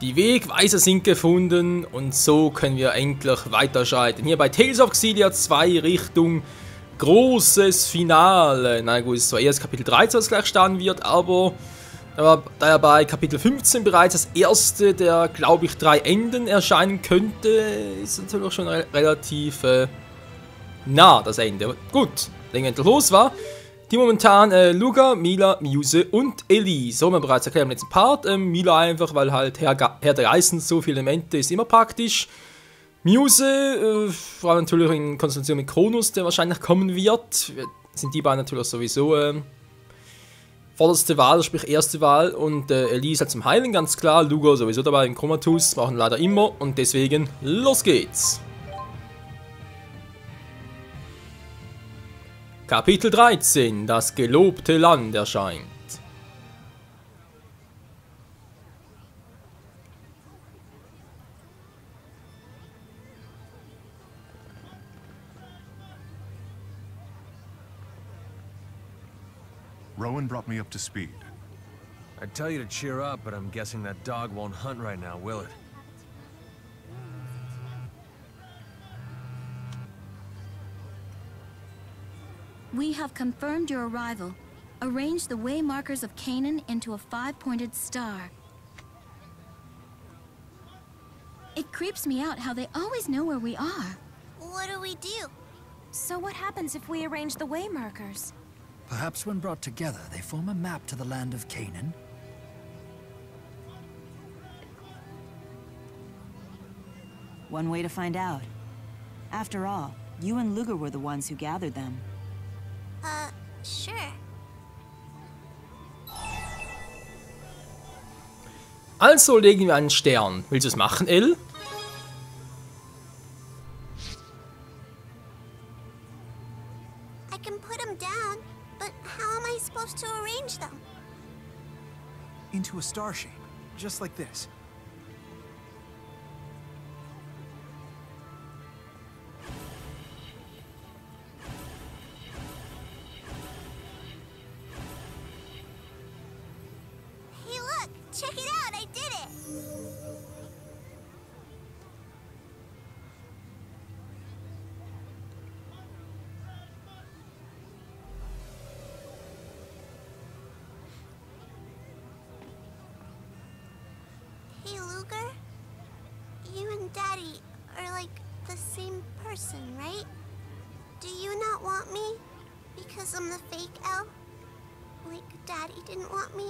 Die Wegweiser sind gefunden und so können wir endlich weiterschreiten. Hier bei Tales of Xillia 2 Richtung großes Finale. Na gut, es ist zwar erst Kapitel 13, was gleich starten wird, aber da ja bei Kapitel 15 bereits das erste der, glaube ich, 3 Enden erscheinen könnte, ist natürlich auch schon relativ nah das Ende. Gut, legen wir endlich los, war. Die momentan Luga, Mila, Muse und Elise. So haben wir bereits erklärt im letzten Part. Mila einfach, weil halt Herr der Geißen so viele Elemente ist immer praktisch. Muse, vor allem natürlich in Konstellation mit Kronos, der wahrscheinlich kommen wird. Sind die beiden natürlich sowieso vorderste Wahl, sprich erste Wahl. Und Elise halt zum Heilen, ganz klar. Luga sowieso dabei im Chromatus, machen leider immer. Und deswegen, los geht's. Kapitel 13, das gelobte Land erscheint. Rowan brought me up to speed. I'd tell you to cheer up, but I'm guessing that dog won't hunt right now, will it? We have confirmed your arrival. Arrange the way markers of Canaan into a 5-pointed star. It creeps me out how they always know where we are. What do we do? So what happens if we arrange the way markers? Perhaps when brought together, they form a map to the land of Canaan? One way to find out. After all, you and Luger were the ones who gathered them. Sure. Also legen wir einen Stern. Willst du es machen, Elle? I can put them down, but how am I supposed to arrange them? Into a star shape, just like this. Hey look! Check it out! I did it! Hey Luger? You and Daddy are like the same person, right? Do you not want me? Because I'm the fake elf? Like Daddy didn't want me?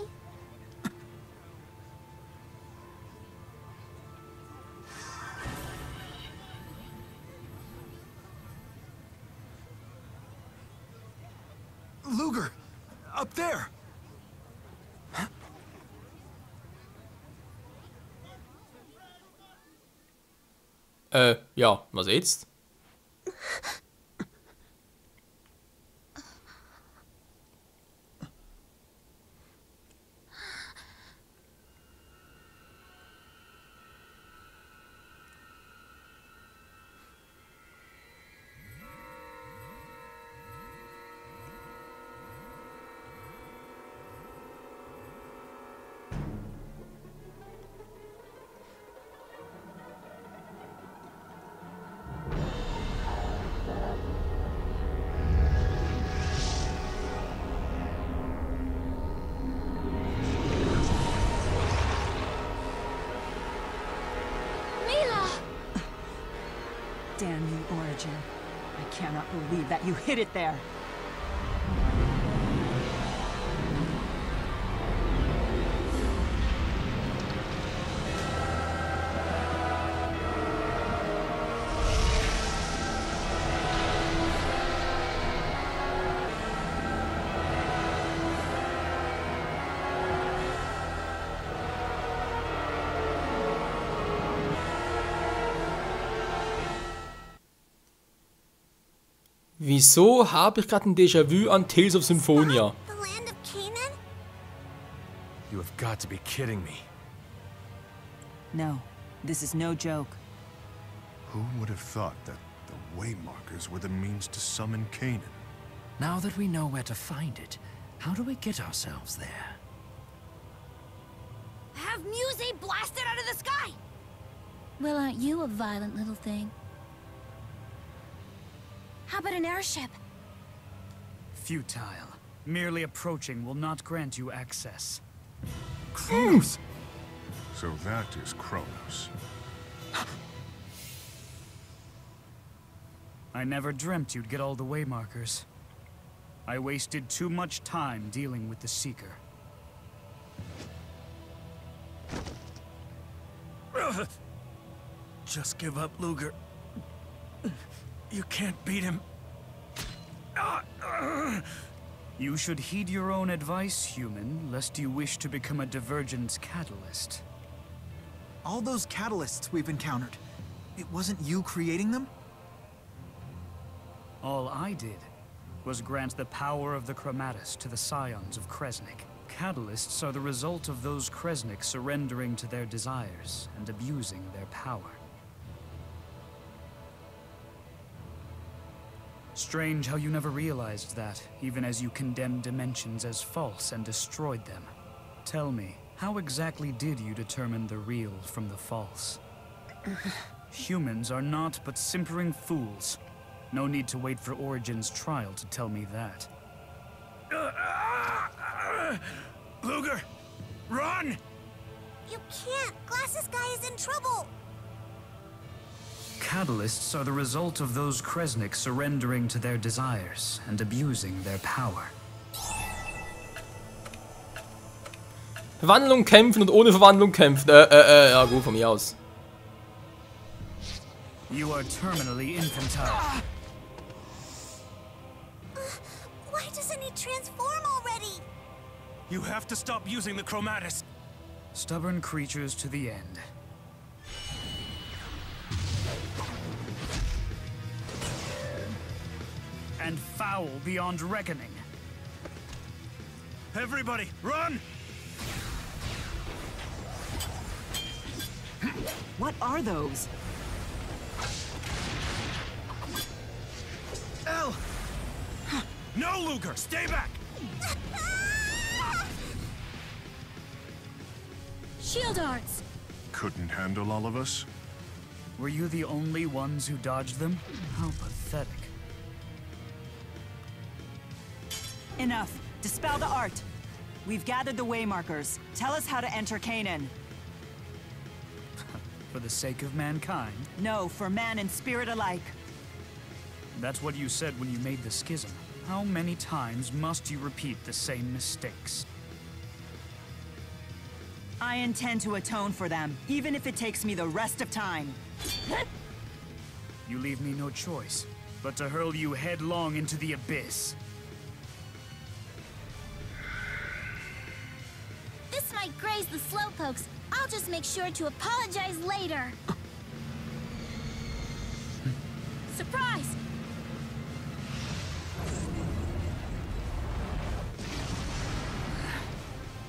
Luger! Up there! Ja, was jetzt? Damn you, Origin. I cannot believe that you hid it there. Wieso habe ich gerade ein Déjà-vu an Tales of Symphonia? The land of Canaan? You have got to be kidding me. No, this is no joke. Who would have thought that the way markers were the means to summon Canaan? Now that we know where to find it, how do we get ourselves there? Have Muse blasted out of the sky! Well, aren't you a violent little thing? How about an airship? Futile. Merely approaching will not grant you access. Kronos! So that is Kronos. I never dreamt you'd get all the waymarkers. I wasted too much time dealing with the Seeker. Just give up, Luger. You can't beat him. You should heed your own advice, human, lest you wish to become a Divergence catalyst. All those catalysts we've encountered, it wasn't you creating them? All I did was grant the power of the Chromatus to the Scions of Kresnik. Catalysts are the result of those Kresnik surrendering to their desires and abusing their power. Strange how you never realized that, even as you condemned dimensions as false and destroyed them. Tell me, how exactly did you determine the real from the false? Humans are not but simpering fools. No need to wait for Origin's trial to tell me that. Luger! Run! You can't! Glasses Guy is in trouble! Catalysts are the result of those Kresnik surrendering to their desires and abusing their power. Verwandlung kämpfen und ohne Verwandlung kämpfen. Ja gut, von mir aus. You are terminally infantile. Why doesn't he transform already? You have to stop using the Chromatus. Stubborn creatures to the end. And foul beyond reckoning. Everybody, run! What are those? L! No, Luger! Stay back! Shield arts! Couldn't handle all of us? Were you the only ones who dodged them? How pathetic. Enough. Dispel the art. We've gathered the waymarkers. Tell us how to enter Canaan. For the sake of mankind? No, for man and spirit alike. That's what you said when you made the schism. How many times must you repeat the same mistakes? I intend to atone for them, even if it takes me the rest of time. You leave me no choice, but to hurl you headlong into the abyss. This might graze the slowpokes. I'll just make sure to apologize later. Surprise!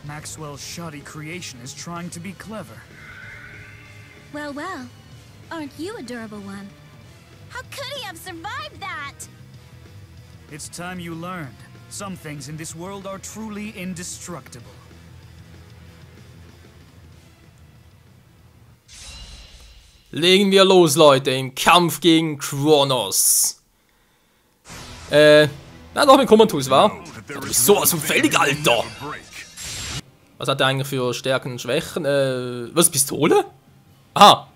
Maxwell's shoddy creation is trying to be clever. Well, well. Aren't you a durable one? How could he have survived that? It's time you learned. Some things in this world are truly indestructible. Legen wir los, Leute, im Kampf gegen Kronos. Ja, doch mit Comatose, wa? Du bist sowas von fällig, Alter! Was hat er eigentlich für Stärken und Schwächen? Was, Pistole? Aha!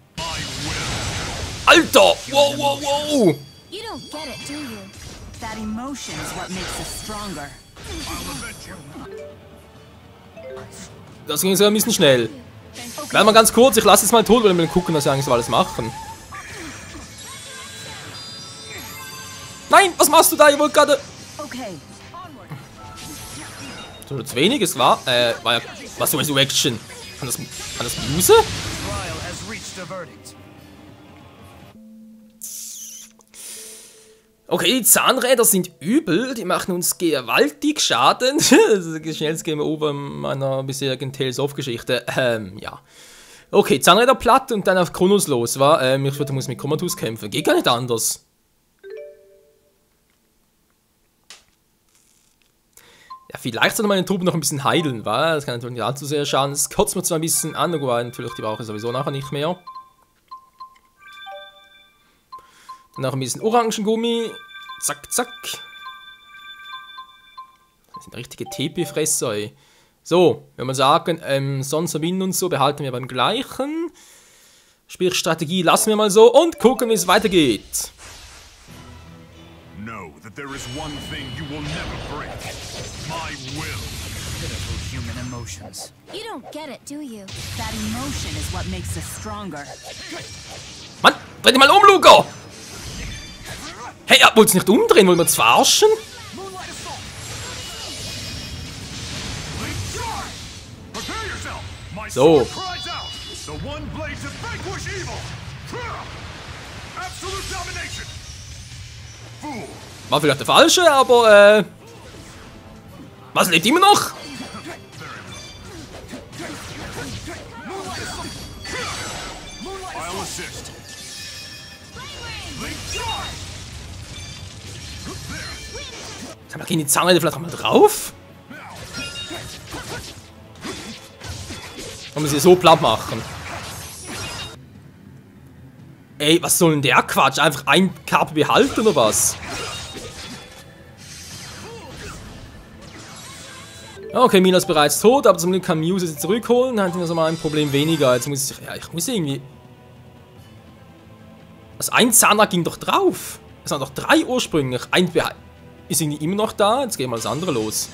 Alter! Wow, wow, wow! You don't get it, do you? That emotion is what makes us stronger. Das ging sogar ein bisschen schnell. Bleib mal ganz kurz, ich lasse jetzt mal tot, weil wir gucken, was wir eigentlich so alles machen. Nein, was machst du da? Ich wollte gerade... Okay. So, zu wenig, es war ja... Was so Action? Kann das Muse? Okay, die Zahnräder sind übel, die machen uns gewaltig Schaden. Das ist das schnellste Game Over meiner bisherigen Tales-of-Geschichte. Ja. Okay, Zahnräder platt und dann auf Kronos los, war. Ich muss mit Comatose kämpfen. Geht gar nicht anders. Ja, vielleicht sollte meine Truppe noch ein bisschen heilen, weil das kann natürlich nicht allzu sehr schaden. Das kotzt mir zwar ein bisschen an, aber natürlich, die brauche ich sowieso nachher nicht mehr. Dann noch ein bisschen Orangengummi. Zack, zack. Das sind richtige TP-Fresser, ey. So, wenn man sagen, sonst Wind und so behalten wir beim gleichen. Sprich, Strategie lassen wir mal so und gucken, wie es weitergeht. Know that there is one thing you will never break. My will. Pitiful human emotions. You don't get it, do you? That emotion is what makes us stronger. Mann, dreh dich mal um, Luger! Hey, ja, wollt's nicht umdrehen? Wollen wir uns verarschen? So. War vielleicht der falsche, aber was lebt immer noch? Sag mal, gehen die Zahnräder vielleicht mal drauf? Kann man sie so platt machen? Ey, was soll denn der Quatsch? Einfach ein Kap behalten oder was? Okay, Mina ist bereits tot, aber zum Glück kann Muse sie zurückholen. Dann hatten wir so mal ein Problem weniger. Jetzt muss ich. Ja, ich muss irgendwie. Also ein Zahnrad ging doch drauf. Es waren doch 3 ursprünglich. Ein ist irgendwie immer noch da. Jetzt gehen wir das andere los.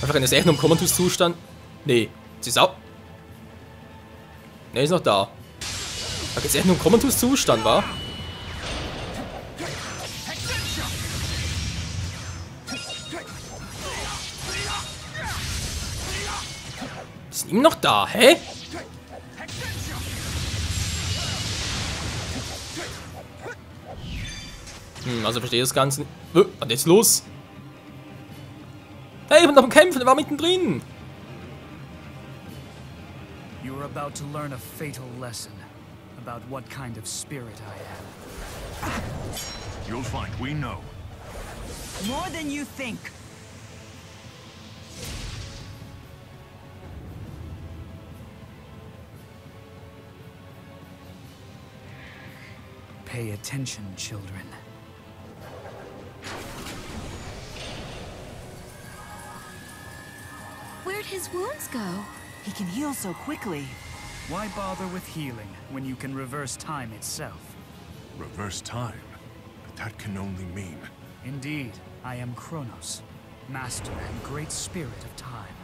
Einfach in der noch im Komatus-Zustand. Nee, sie ist auch. Nee, ist noch da. Hat jetzt echt nur im Komatus-Zustand, wa? Die sind immer noch da, hä? Also verstehe das Ganze nicht. Was ist jetzt los? Hey, ich bin noch am Kämpfen, der war mittendrin. You are about to learn a fatal lesson about what kind of spirit I am. You'll find we know. More than you think. Pay attention, children. Where'd his wounds go? He can heal so quickly. Why bother with healing when you can reverse time itself? Reverse time? But that can only mean... Indeed, I am Kronos, master and great spirit of time.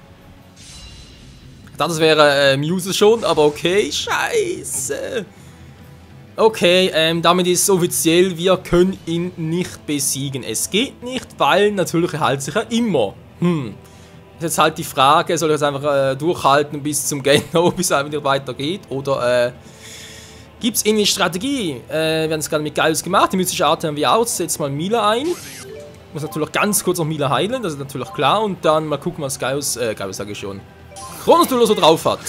Das wäre Muse schon, aber okay, scheiße. Okay, damit ist es offiziell, wir können ihn nicht besiegen. Es geht nicht, weil natürlich er heilt sich ja immer. Ist jetzt halt die Frage, soll ich jetzt einfach durchhalten bis zum Game-No, bis es einfach nicht weitergeht? Oder gibt es irgendwie Strategie? Wir haben es gerade mit Gaius gemacht, die mystische Art haben wir aus. Setzt mal Mila ein. Muss natürlich ganz kurz noch Mila heilen, das ist natürlich klar. Und dann mal gucken, was Gaius sage ich schon, Kronos Dulo so drauf hat.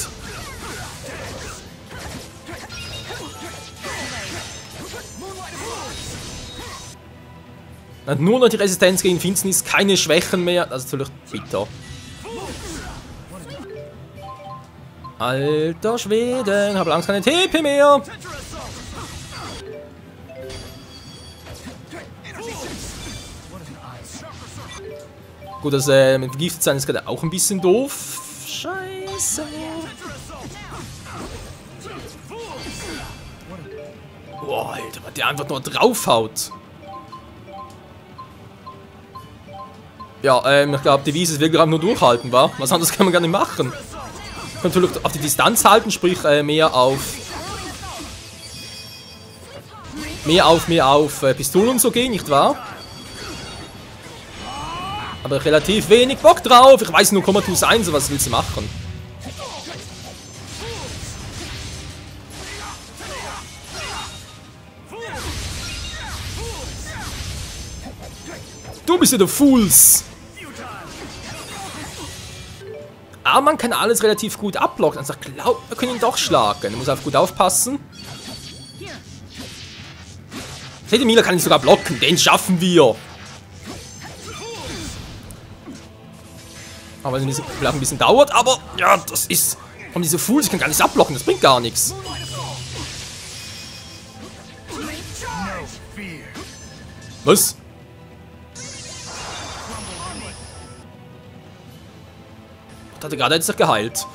Hat nur noch die Resistenz gegen Finsternis, keine Schwächen mehr. Das ist natürlich bitter. Alter Schwede, habe langsam keine TP mehr. Gut, das mit vergiftet sein ist gerade auch ein bisschen doof. Scheiße. Boah, Alter, was der einfach nur draufhaut. Ja, ich glaube, die Wiese will gerade nur durchhalten, wa? Was anderes kann man gar nicht machen. Natürlich auf die Distanz halten, sprich mehr auf Pistolen und so gehen, nicht wahr? Aber relativ wenig Bock drauf. Ich weiß nur, Komatus 1, was willst du machen? Du bist ja der Fools! Aber man kann alles relativ gut abblocken. Also ich glaube, wir können ihn doch schlagen. Man muss einfach gut aufpassen. Seht ihr, Mila kann ich sogar blocken. Den schaffen wir. Aber wenn es vielleicht ein bisschen dauert, aber ja, das ist... Und diese Fools, ich kann gar nichts abblocken, das bringt gar nichts. Was? Das hat er gerade jetzt geheilt.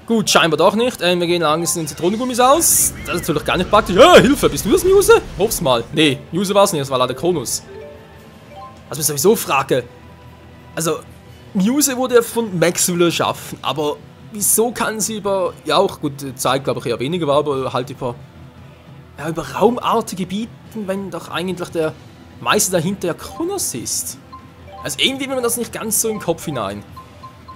Gut, scheinbar doch nicht. Wir gehen langsam in Zitronengummis aus. Das ist natürlich gar nicht praktisch. Hilfe, bist du das, Muse? Hoff's mal. Nee, Muse war es nicht, das war leider Kronos. Was ich sowieso frage. Also, Muse wurde von Maxwell erschaffen, aber wieso kann sie über, ja auch, gut, Zeit glaube ich eher weniger war, aber halt über raumartige Gebieten, wenn doch eigentlich der Meister dahinter ja Kronos ist. Also irgendwie will man das nicht ganz so im Kopf hinein.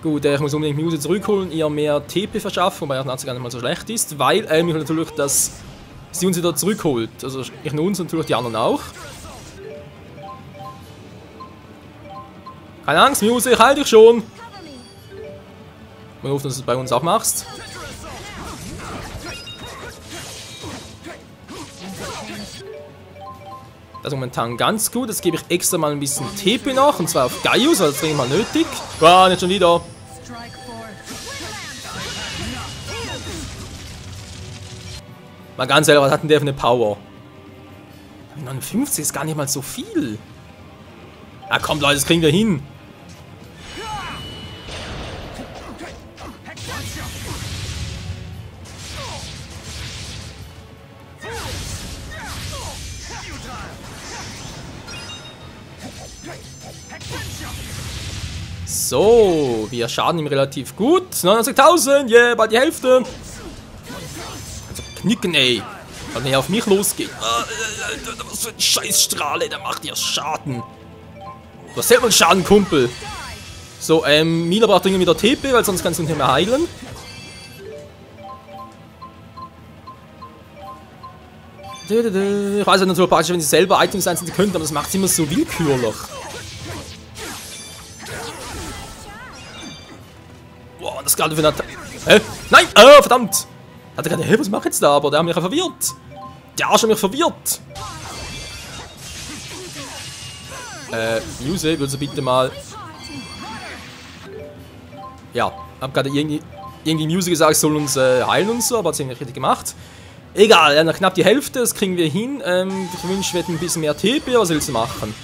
Gut, ich muss unbedingt Muse zurückholen, ihr mehr TP verschaffen, wobei das gar nicht mal so schlecht ist, weil mich natürlich, dass sie uns wieder zurückholt. Also nicht nur uns, natürlich die anderen auch. Keine Angst, Muse, ich halte dich schon. Wir hoffen, dass du es bei uns auch machst. Das ist momentan ganz gut. Jetzt gebe ich extra mal ein bisschen TP noch. Und zwar auf Gaius, weil das dringend mal nötig. Ah, nicht schon wieder. Mal ganz ehrlich, was hat denn der für eine Power? 59 ist gar nicht mal so viel. Ah komm Leute, das kriegen wir hin. So, wir schaden ihm relativ gut. 99.000, yeah, bald die Hälfte. Also knicken, ey. Kann nicht auf mich losgehen. Was für ein Scheißstrahle, der macht ja Schaden. Du hast selber einen Schaden, Kumpel. So, Mila braucht dringend wieder TP, weil sonst kannst du ihn nicht mehr heilen. Ich weiß ja natürlich praktisch, wenn sie selber Items einsetzen könnten, aber das macht sie immer so willkürlich. Boah, das gerade für eine... Hä? Nein! Verdammt! Hat er gerade... Hä, was macht jetzt da? Aber der hat mich ja verwirrt. Der Arsch hat mich verwirrt. Muse, würdest du bitte mal... Ja, hab gerade irgendwie Muse gesagt, soll uns heilen und so, aber hat sie nicht richtig gemacht. Egal, nach knapp die Hälfte, das kriegen wir hin. Ich wünsche, wir hätten ein bisschen mehr TP, was willst du machen?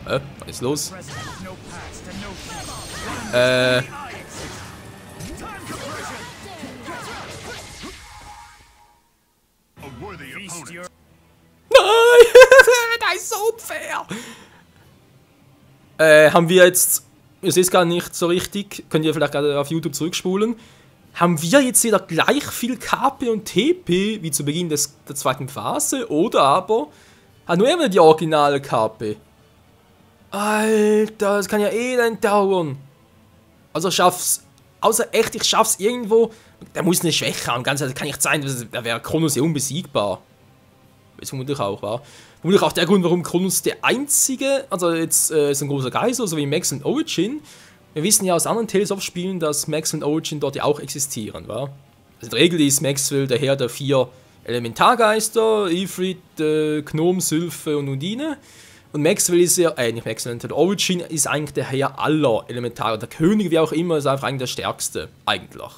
Was ist los? Nein! Das ist so unfair! Haben wir jetzt... Ihr seht es gar nicht so richtig. Könnt ihr vielleicht gerade auf YouTube zurückspulen. Haben wir jetzt wieder gleich viel KP und TP wie zu Beginn der zweiten Phase? Oder aber... hat nur immer die originale KP? Alter, das kann ja elend dauern. Also schaff's... Außer echt, ich schaff's irgendwo... Der muss eine Schwäche haben. Ganz ehrlich, kann nicht sein, da wäre Kronos ja unbesiegbar. Das vermutlich auch, war. Vermutlich auch der Grund, warum Kronos der einzige... Also jetzt ist ein großer Geister, so wie Max und Origin. Wir wissen ja aus anderen Tales of Spielen, dass Max und Origin dort ja auch existieren, wa? Also in der Regel ist Maxwell der Herr der 4 Elementargeister, Ifrit, Gnom, Sylphe und Undine. Und Maxwell ist ja, nicht Maxwell, Origin ist eigentlich der Herr aller Elementare. Der König, wie auch immer, ist einfach eigentlich der Stärkste, eigentlich.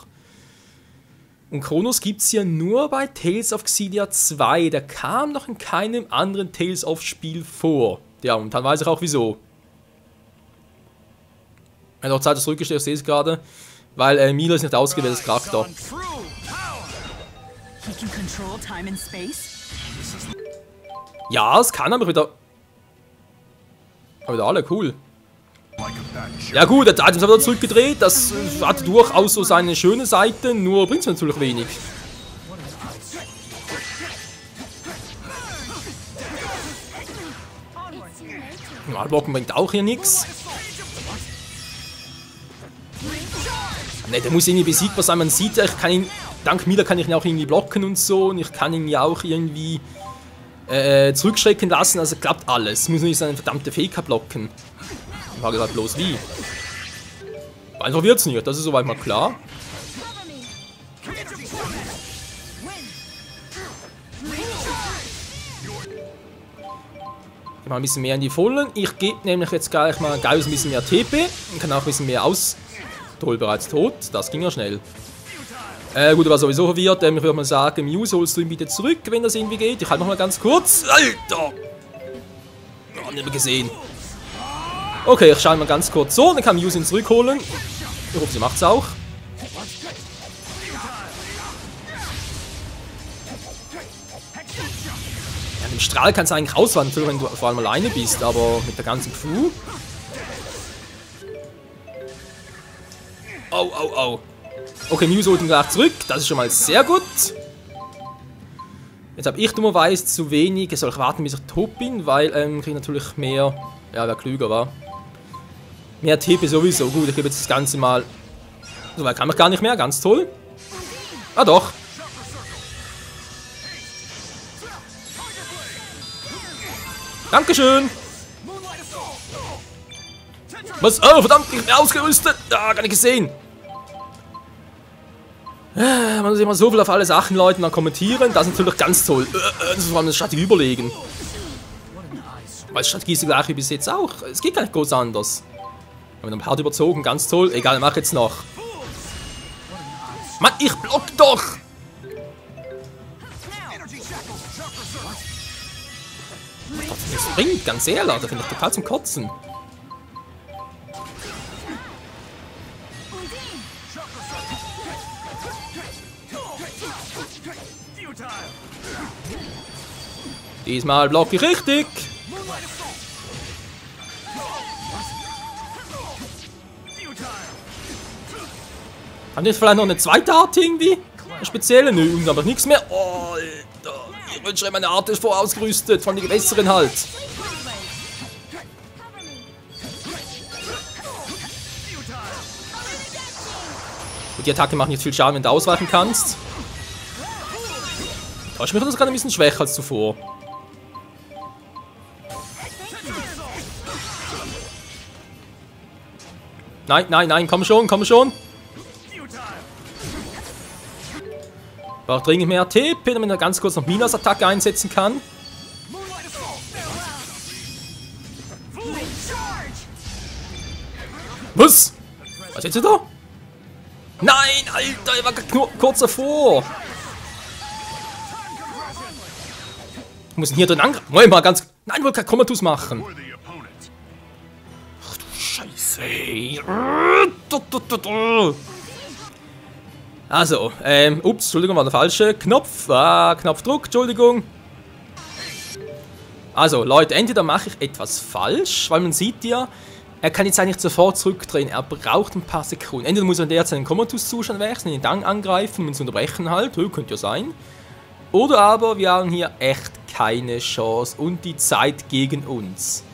Und Kronos gibt es ja nur bei Tales of Xillia 2. Der kam noch in keinem anderen Tales of Spiel vor. Ja, und dann weiß ich auch wieso. Er hat auch Zeit zurückgestellt, ich sehe es gerade. Weil Mila ist nicht ausgewählt als Charakter. Ja, es kann aber wieder... Aber wieder alle, cool. Ja gut, der Items hat wieder zurückgedreht. Das hat durchaus so seine schöne Seite, nur bringt es natürlich wenig. Malblocken bringt auch hier nichts. Ne, der muss irgendwie besiegbar sein. Man sieht ja, ich kann ihn, dank Mila kann ich ihn auch irgendwie blocken und so. Und ich kann ihn ja auch irgendwie zurückschrecken lassen. Also klappt alles. Es muss nicht seine verdammte Fähigkeit blocken. Ich frage halt bloß wie. Einfach wird's nicht, das ist soweit mal klar. Gehen wir ein bisschen mehr in die Vollen. Ich gebe nämlich jetzt gleich mal ein bisschen mehr TP. Und kann auch ein bisschen mehr aus... Toll, bereits tot. Das ging ja schnell. Gut, war sowieso verwirrt. Ich würde mal sagen, Muse, holst du ihn bitte zurück, wenn das irgendwie geht. Ich halte noch mal ganz kurz. Alter! Oh, nicht mehr gesehen. Okay, ich schaue mal ganz kurz so. Dann kann Muse ihn zurückholen. Ich hoffe, sie macht's auch. Ja, mit dem Strahl kannst du eigentlich auswandern, wenn du vor allem alleine bist, aber mit der ganzen Crew. Au, au, au. Okay, Muse holt ihn gleich zurück. Das ist schon mal sehr gut. Jetzt habe ich dummerweise zu wenig. Soll ich warten, bis ich tot bin, weil kriege ich natürlich mehr. Ja, wer klüger war. Mehr TP sowieso. Gut, ich gebe jetzt das Ganze mal. So weit kann ich gar nicht mehr. Ganz toll. Ah, doch. Dankeschön. Was? Oh, verdammt, ich bin ausgerüstet. Ah, gar nicht gesehen. Man muss immer so viel auf alle Sachen Leuten dann kommentieren. Das ist natürlich ganz toll. Das ist vor allem eine Strategie überlegen. Weil Strategie ist die gleiche wie bis jetzt auch. Es geht gar nicht groß anders. Wir haben ein paar überzogen, ganz toll. Egal, mach jetzt noch. Mann, ich block doch! Das bringt, ganz ehrlich. Da finde ich total zum Kotzen. Diesmal blocke ich richtig. Haben wir vielleicht noch eine zweite Art irgendwie? Eine spezielle? Nö, aber nichts mehr. Oh, Alter. Ich wünsche, meine Art ist vorausgerüstet. Von den besseren halt. Und die Attacke macht nicht viel Schaden, wenn du ausweichen kannst. Ich bin gerade ein bisschen schwächer als zuvor. Nein, nein, nein, komm schon, komm schon. Ich brauche dringend mehr TP, damit er ganz kurz noch Minas-Attacke einsetzen kann. Was? Was ist jetzt da? Nein, Alter, ich war nur kurz davor. Ich muss ihn hier drin angreifen. Moment mal, ganz... Nein, ich wollte kein Komatus machen. Ach du Scheiße. Also, ups, Entschuldigung, war der falsche Knopf. Knopfdruck, Entschuldigung. Also, Leute, entweder mache ich etwas falsch, weil man sieht ja, er kann jetzt eigentlich sofort zurückdrehen. Er braucht ein paar Sekunden. Entweder muss er derzeit den Komatus-Zustand wechseln, ihn dann angreifen und zu unterbrechen halt. Könnte ja sein. Oder aber wir haben hier echt keine Chance und die Zeit gegen uns.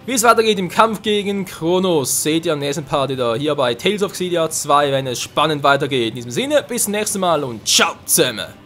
Wie es weitergeht im Kampf gegen Kronos, seht ihr am nächsten Part wieder hier bei Tales of Xillia 2, wenn es spannend weitergeht. In diesem Sinne, bis zum nächsten Mal und ciao zusammen!